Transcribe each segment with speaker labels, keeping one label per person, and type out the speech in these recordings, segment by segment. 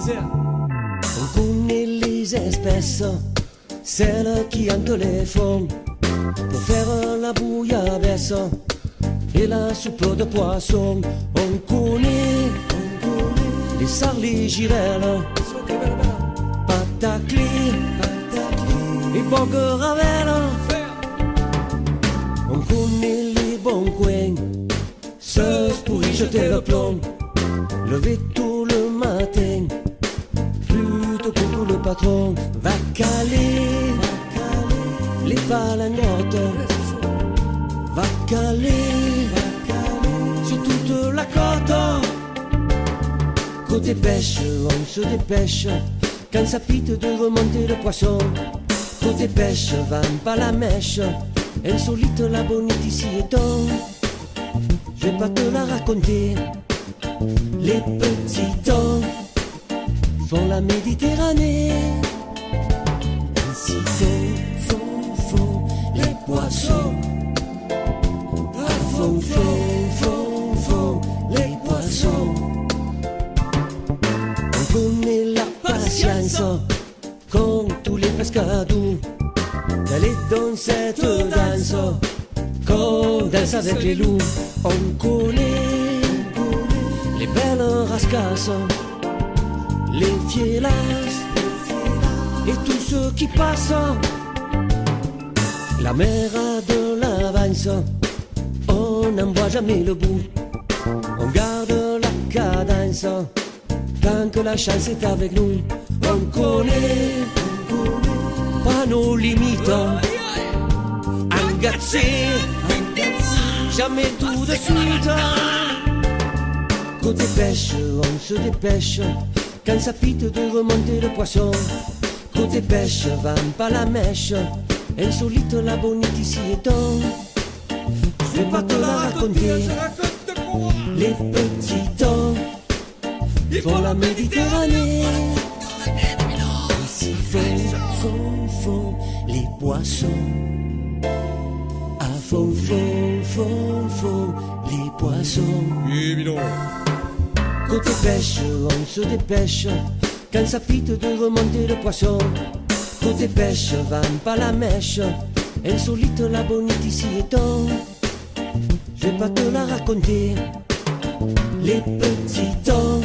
Speaker 1: On connaît les espèces, celles qui hantent les fonds, pour faire la bouillabaisse et la soupe de poisson. On connaît les sards, les girelles, pataclis et bogues ravelles. On connaît les bons coins, ceux pour y jeter le plomb, lever tôt le matin, plutôt pour le patron. Va caler les palagnottes, va caler sur toute la côte. Côté pêche, on se dépêche, quand ça pite de remonter le poisson. Côté pêche, vend pas la mèche, insolite la bonite ici et donc. Je vais pas te la raconter. Les petits temps font la Méditerranée. Ainsi font les poissons. Font les poissons. On connaît la patience, comme tous les pescadors, d'aller dans cette danse, qu'on danse avec les loups. On connaît les belles rascasses, les fielas et tous ceux qui passent. La mer a de l'avance, on n'en voit jamais le bout. On garde la cadence tant que la chance est avec nous. On connaît pas nos limites, engagés, jamais tout de suite. Côté pêche, on se dépêche, quand ça pite de remonter le poisson. Côté pêche, vend pas la mèche, insolite la bonite ici et donc. Je vais pas te la raconter. Les petits temps font la Méditerranée. Ici font les poissons. À font les poissons. Côté pêche, on se dépêche, quand ça pite de remonter le poisson. Côté pêche, vend pas la mèche, insolite la bonite ici et donc. Je vais pas te la raconter. Les petits temps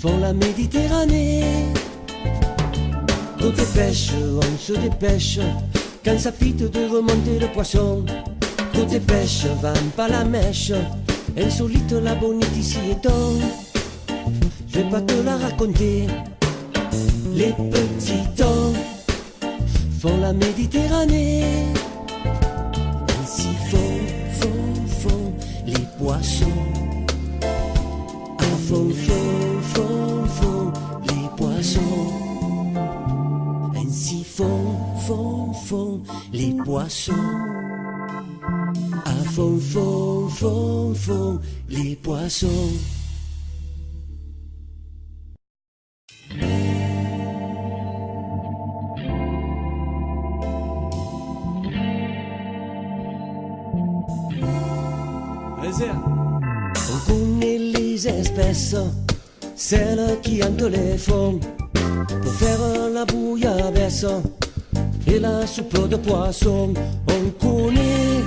Speaker 1: font la Méditerranée. Côté pêche, on se dépêche, quand ça pite de remonter le poisson. Côté pêche, vend pas la mèche, insolite la bonite ici et donc. Je vais pas te la raconter. Les petits temps font la Méditerranée. Ainsi font les poissons. Ah, font les poissons. Ainsi font les poissons. Ah, font les poissons. On connaît les espèces, celles qui hantent les fonds, pour faire la bouillabaisse et la soupe de poisson. On connaît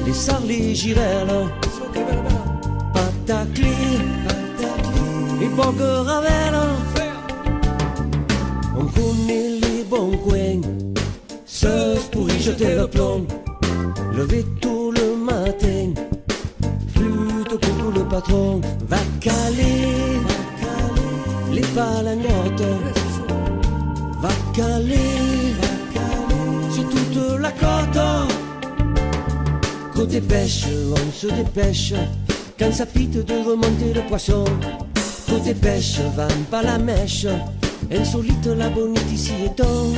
Speaker 1: les sards, les girelles, pataclis et bogues ravelles. On connaît les bons coins, ceux pour y jeter le plomb, lever tôt le matin, plutôt pour le patron. Va caler les palagnottes, va caler sur toute la côte. Côté pêche, on se dépêche, quand ça pite de remonter le poisson. Côté pêche, vend pas la mèche, insolite la bonite ici et donc.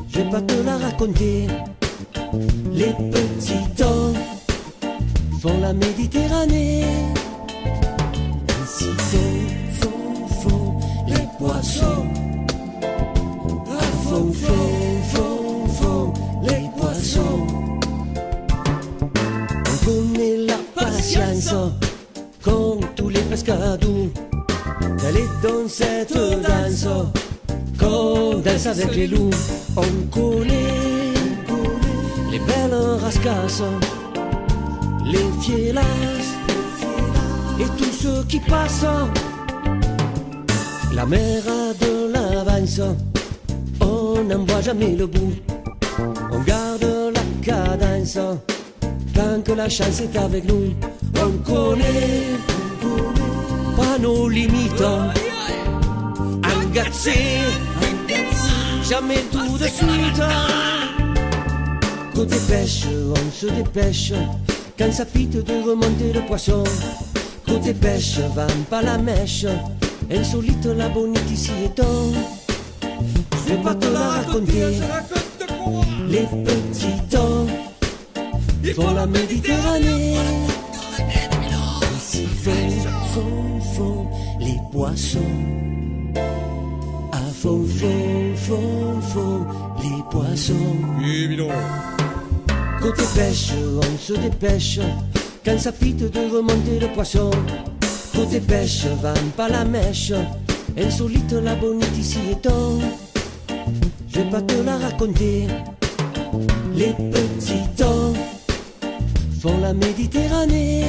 Speaker 1: Je vais pas te la raconter. Les petits temps font la Méditerranée. Ainsi font les poissons. Ah, font les poissons. On connaît la patience, comme tous les pescadors, cette danse qu'on danse avec les loups. On connaît les belles rascasses, les fielas et tout ce qui passe. La mer a de l'avance, on n'en voit jamais le bout. On garde la cadence tant que la chance est avec nous. On connaît pas nos limites, engagés, jamais tout de suite. Côté pêche, on se dépêche, quand ça pite de remonter le poisson. Côté pêche, vend pas la mèche, insolite la bonite ici et donc. Je vais pas te la raconter, les petits temps, ils font la Méditerranée. Ici font les poissons. À fond les poissons. Côté pêche, on se dépêche, quand ça pite de remonter le poisson. Côté pêche, vend pas la mèche, insolite la bonite ici et donc. Je vais pas te la raconter, les petits temps font la Méditerranée.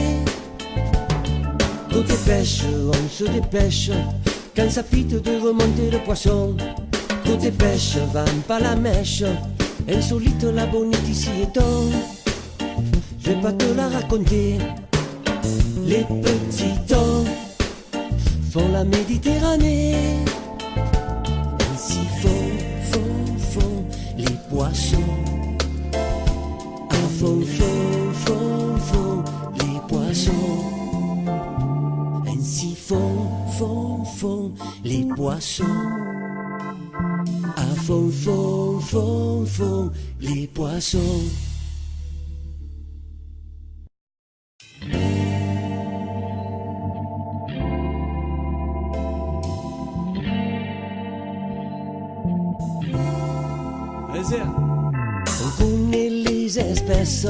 Speaker 1: Côté pêche, on se dépêche, quand ça pite de remonter le poisson. Côté pêche, vend pas la mèche, insolite la bonite ici et donc. Je vais pas te la raconter, les petits temps font la Méditerranée. Ici font les poissons. À fond les poissons. Ainsi font les poissons. À fond les poissons. On connaît les espèces,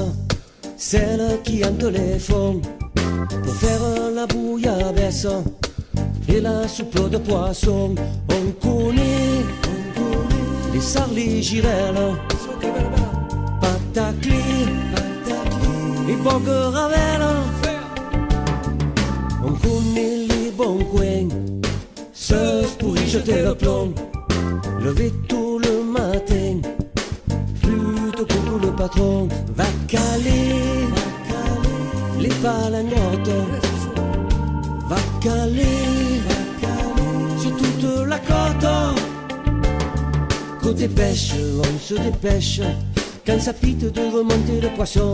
Speaker 1: celles qui hantent les fonds, pour faire la bouillabaisse et la soupe de poisson. On connaît les sards, les girelles, pataclés et bogues ravelles. On connaît les bons coins, ceux pour y jeter le plomb, lever tôt le matin, plutôt pour le patron. Va caler les palangottes, va caler sur toute la côte. Côté pêche, on se dépêche, quand ça pite de remonter le poisson.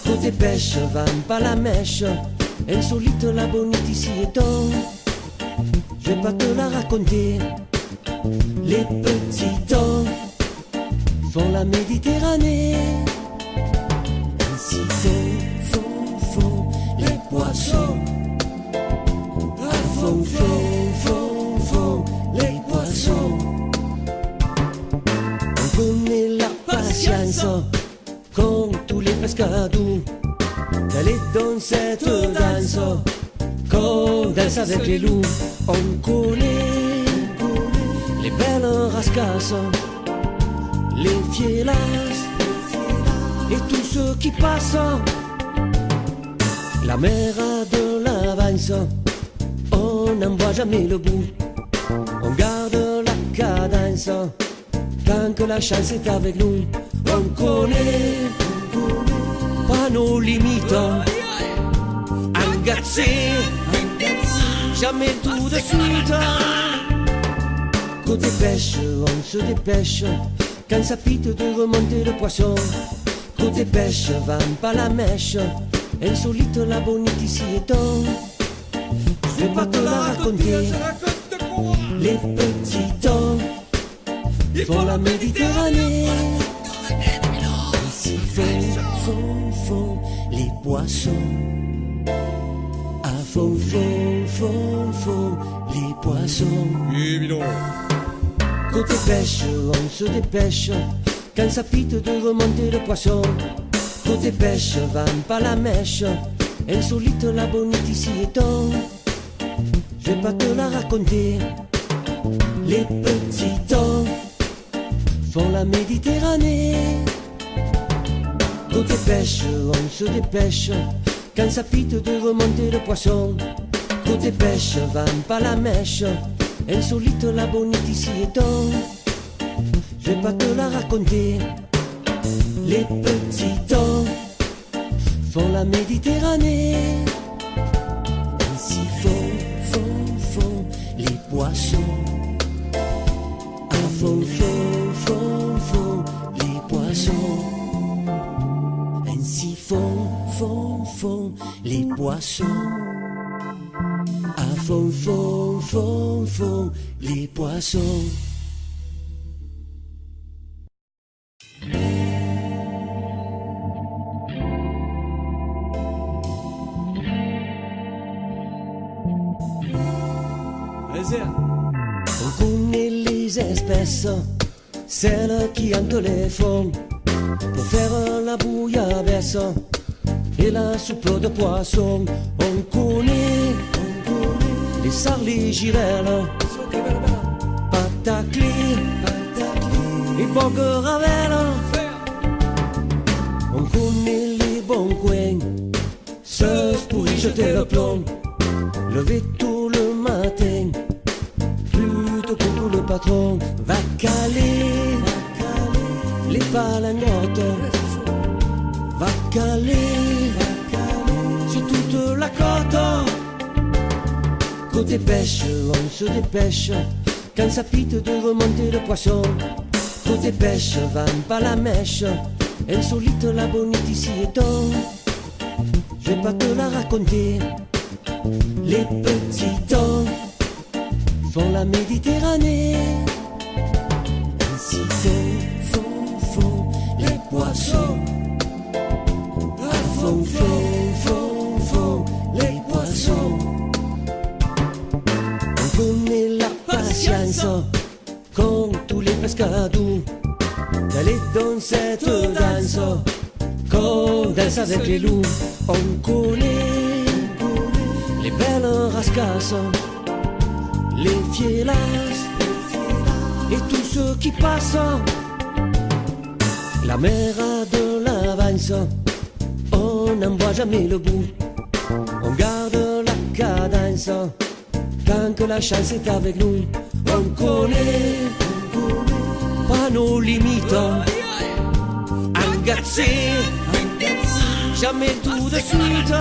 Speaker 1: Côté pêche, vend pas la mèche, insolite la bonite ici et donc. Je vais pas te la raconter, les petits temps font la Méditerranée. Ainsi font les poissons. À fond les poissons. On connaît la patience, comme tous les pescadors, d'aller dans cette danse qu'on danse avec les loups. On connaît les belles rascasses, les fielas et tout ce qui passe. La mer a de l'avance, on n'en voit jamais le bout. On garde la cadence tant que la chance est avec nous. On connaît pas nos limites, engagés, jamais tout de suite. Côté pêche, on se dépêche, quand ça pite de remonter le poisson. Côté pêche, vend pas la mèche, insolite la bonite ici et donc. Je vais pas te la raconter, les petits temps font la Méditerranée. Ici font les poissons. À fond les poissons. Côté pêche, on se dépêche, quand ça pite de remonter le poisson. Côté pêche, vend pas la mèche, insolite la bonite ici et donc. je vais pas te la raconter. Les petits temps font la Méditerranée. Côté pêche, on se dépêche quand ça pite de remonter le poisson. Côté pêche, va pas la mèche, insolite la bonite ici et donc. Je vais pas te la raconter. Les petits temps font la Méditerranée. Ainsi font les poissons. Ah, font les poissons. Ainsi font les poissons. Ah, font les poissons. On connaît les espèces, celles qui hantent les fonds, pour faire la bouillabaisse et la soupe de poisson. On connaît les sards, les girelles, pataclis et bogues ravelles. On connaît les bons coins, ceux pour y jeter le plomb, lever tout le matin. Pour le patron va caler les palingotes, va caler sur toute la côte. Côté pêche, on se dépêche quand ça pite de remonter le poisson. Côté pêche, va pas la mèche, insolite la bonite ici et donc. Je vais pas te la raconter. Les petits temps font la Méditerranée. Ainsi font les poissons. Ah, font les poissons. On connaît la patience qu'ont tous les pescadors d'aller dans cette danse qu'on danse avec les loups. On connaît les belles rascasses, les fielas et tous ceux qui passent. La mer a de l'avance, on n'en voit jamais le bout. On garde la cadence tant que la chance est avec nous. On connaît pas nos limites, engagés, jamais tout de suite.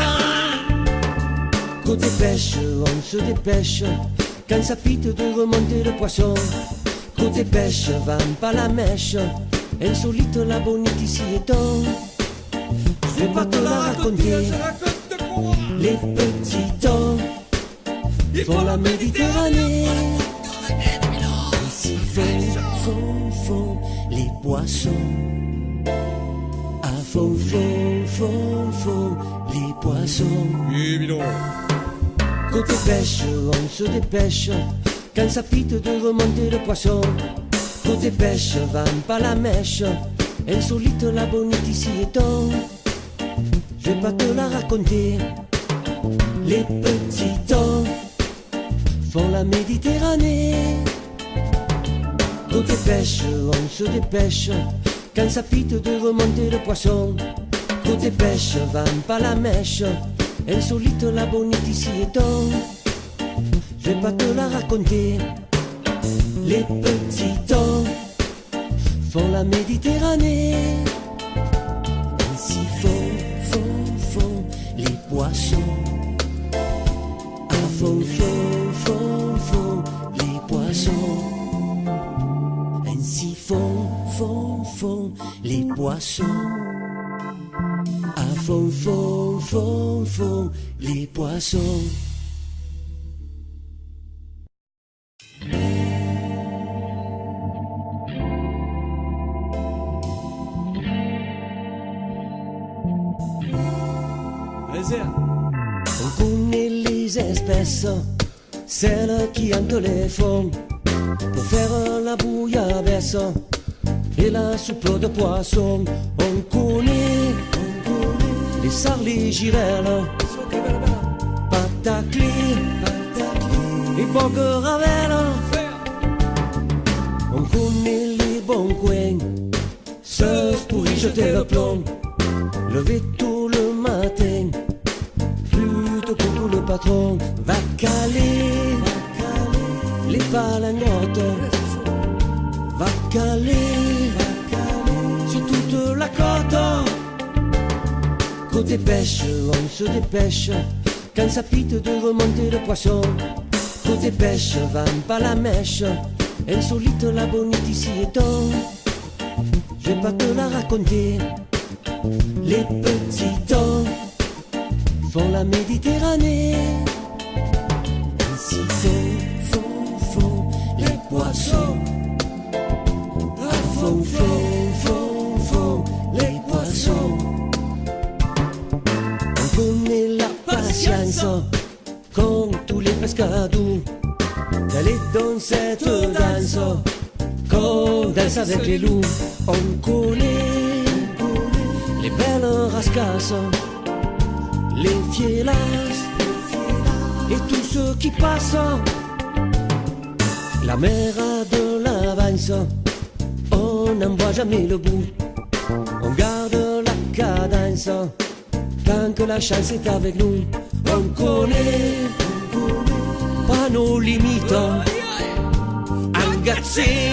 Speaker 1: Côté pêche, on se dépêche quand ça pite de remonter le poisson. Côté pêche, va pas la mèche, insolite la bonite ici et donc. Je vais pas te la raconter. Les petits temps font la Méditerranée. Ici font les poissons. Ah, font les poissons. Côté pêche, on se dépêche quand ça pite de remonter le poisson. Côté pêche, va pas la mèche, insolite la bonite ici et donc. Je vais pas te la raconter. Les petits temps font la Méditerranée. Côté pêche, on se dépêche quand ça pite de remonter le poisson. Côté pêche, va pas la mèche, insolite la bonite ici et donc. Je vais pas te la raconter. Les petits temps font la Méditerranée. Ainsi font les poissons. Ah, font les poissons. Ainsi font les poissons. Ah, font les poissons. On connaît les espèces, celles qui hantent les fonds, pour faire la bouillabaisse et la soupe de poisson. On connaît les sards, les girelles, pataclis et Borgo Ravel. On connaît les bons coins, ce pour y jeter le plomb, lever tôt le matin, plutôt que pour le patron, va caler les palagnottes, va caler sur toute la côte. Côté pêche, on se dépêche, quand ça pite de remonter le poisson. Côté pêche, va pas la mèche, insolite la bonite ici et donc. Je vais pas te la raconter, les petits temps font la Méditerranée. Ici font les poissons, à font les poissons. On connaît la patience, comme tous les pescadors, d'aller dans cette danse, qu'on danse avec les loups. On connaît les belles rascasses, les fielas et tout ce qui passe. La mer a de l'avance, on n'en voit jamais le bout. On garde la cadence, tant que la chance est avec nous. On connaît pas nos limites, engagés,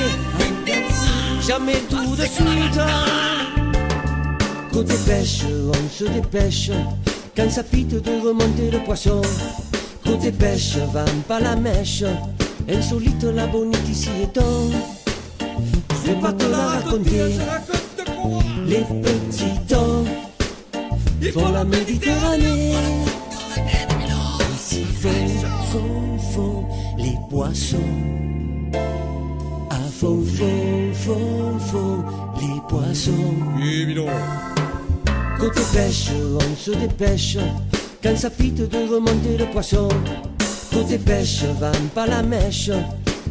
Speaker 1: jamais tout de suite. Côté pêche, on se dépêche, quand ça pite de remonter le poisson. Côté pêche, va pas la mèche, insolite la bonite ici et donc. Je vais pas te la raconter, les petits temps font la Méditerranée. Ici font les poissons, à font les poissons. Côté pêche, on se dépêche, quand ça pite de remonter le poisson. Côté pêche, va pas la mèche,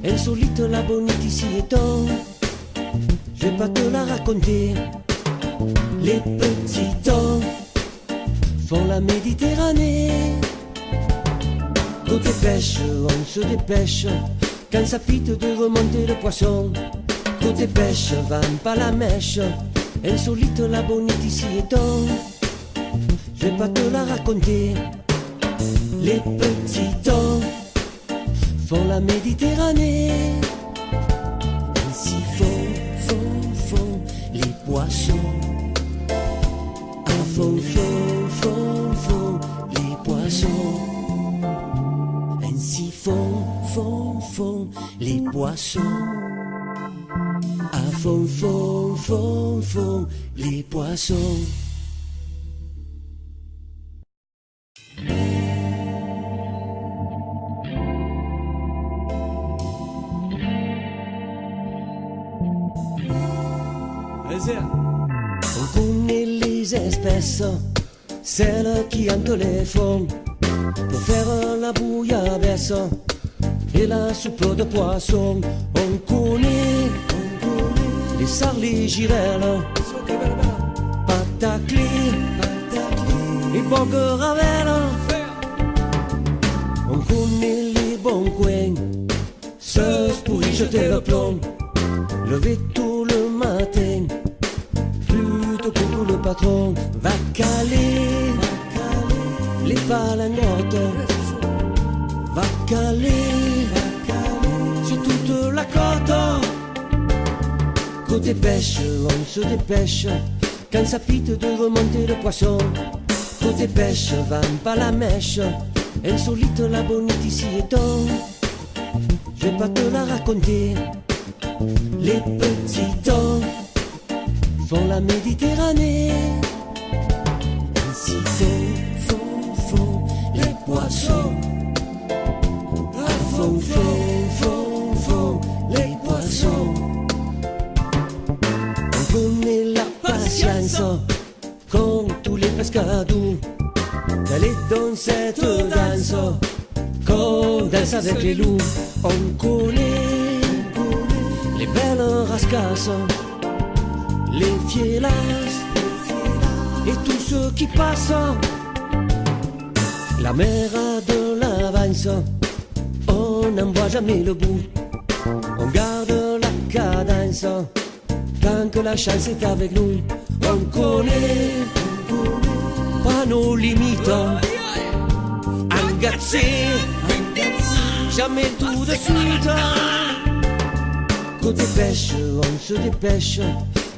Speaker 1: insolite la bonite ici et donc. Je vais pas te la raconter, les petits temps font la Méditerranée. Côté pêche, on se dépêche, quand ça pite de remonter le poisson. Côté pêche, va pas la mèche, insolite la bonite ici et donc. Je vais pas te la raconter, les petits temps font la Méditerranée. Ici font les poissons, à font les poissons. Ainsi font les poissons, à font les poissons. On connaît les espèces, celles qui hantent les fonds, pour faire la bouillabaisse et la soupe de poisson. On connaît les sards, les girelles, pataclés et Borgo Ravel. On connaît les bons coins, ceux pour y jeter le plomb, lever tôt le matin, plutôt que pour le patron, va caler les palagnottes, va caler sur toute la côte. Côté pêche, on se dépêche, quand ça pite de remonter le poisson. Côté pêche, va pas la mèche, insolite la bonite ici et donc. Je vais pas te la raconter, les petits temps font la Méditerranée. Ici font les poissons, à font les poissons. On connaît la patience, comme tous les pescadors, d'aller dans cette danse, qu'on danse avec les loups. On connaît les belles rascasses, les fielas et tout ce qui passe. La mer a de l'avance, on on n'en voit jamais le bout. On garde la cadence tant que la chance est avec nous. On connaît pas nos limites. Engagé, jamais tout de suite. Côté pêche, on se dépêche.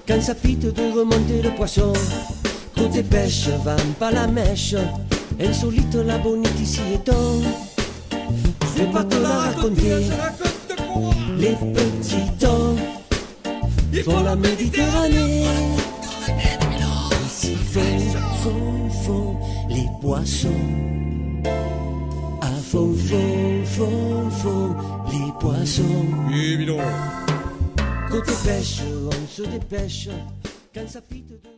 Speaker 1: Quand ça pite de remonter le poisson. Côté pêche, vend pas la mèche. Insolite la bonite ici et donc. Je vais pas te la raconter. Les petits temps font la Méditerranée. Ici font les poissons. À fond les poissons.
Speaker 2: Oui, Milon.
Speaker 1: Côté pêche, on se dépêche. Quand ça pite de...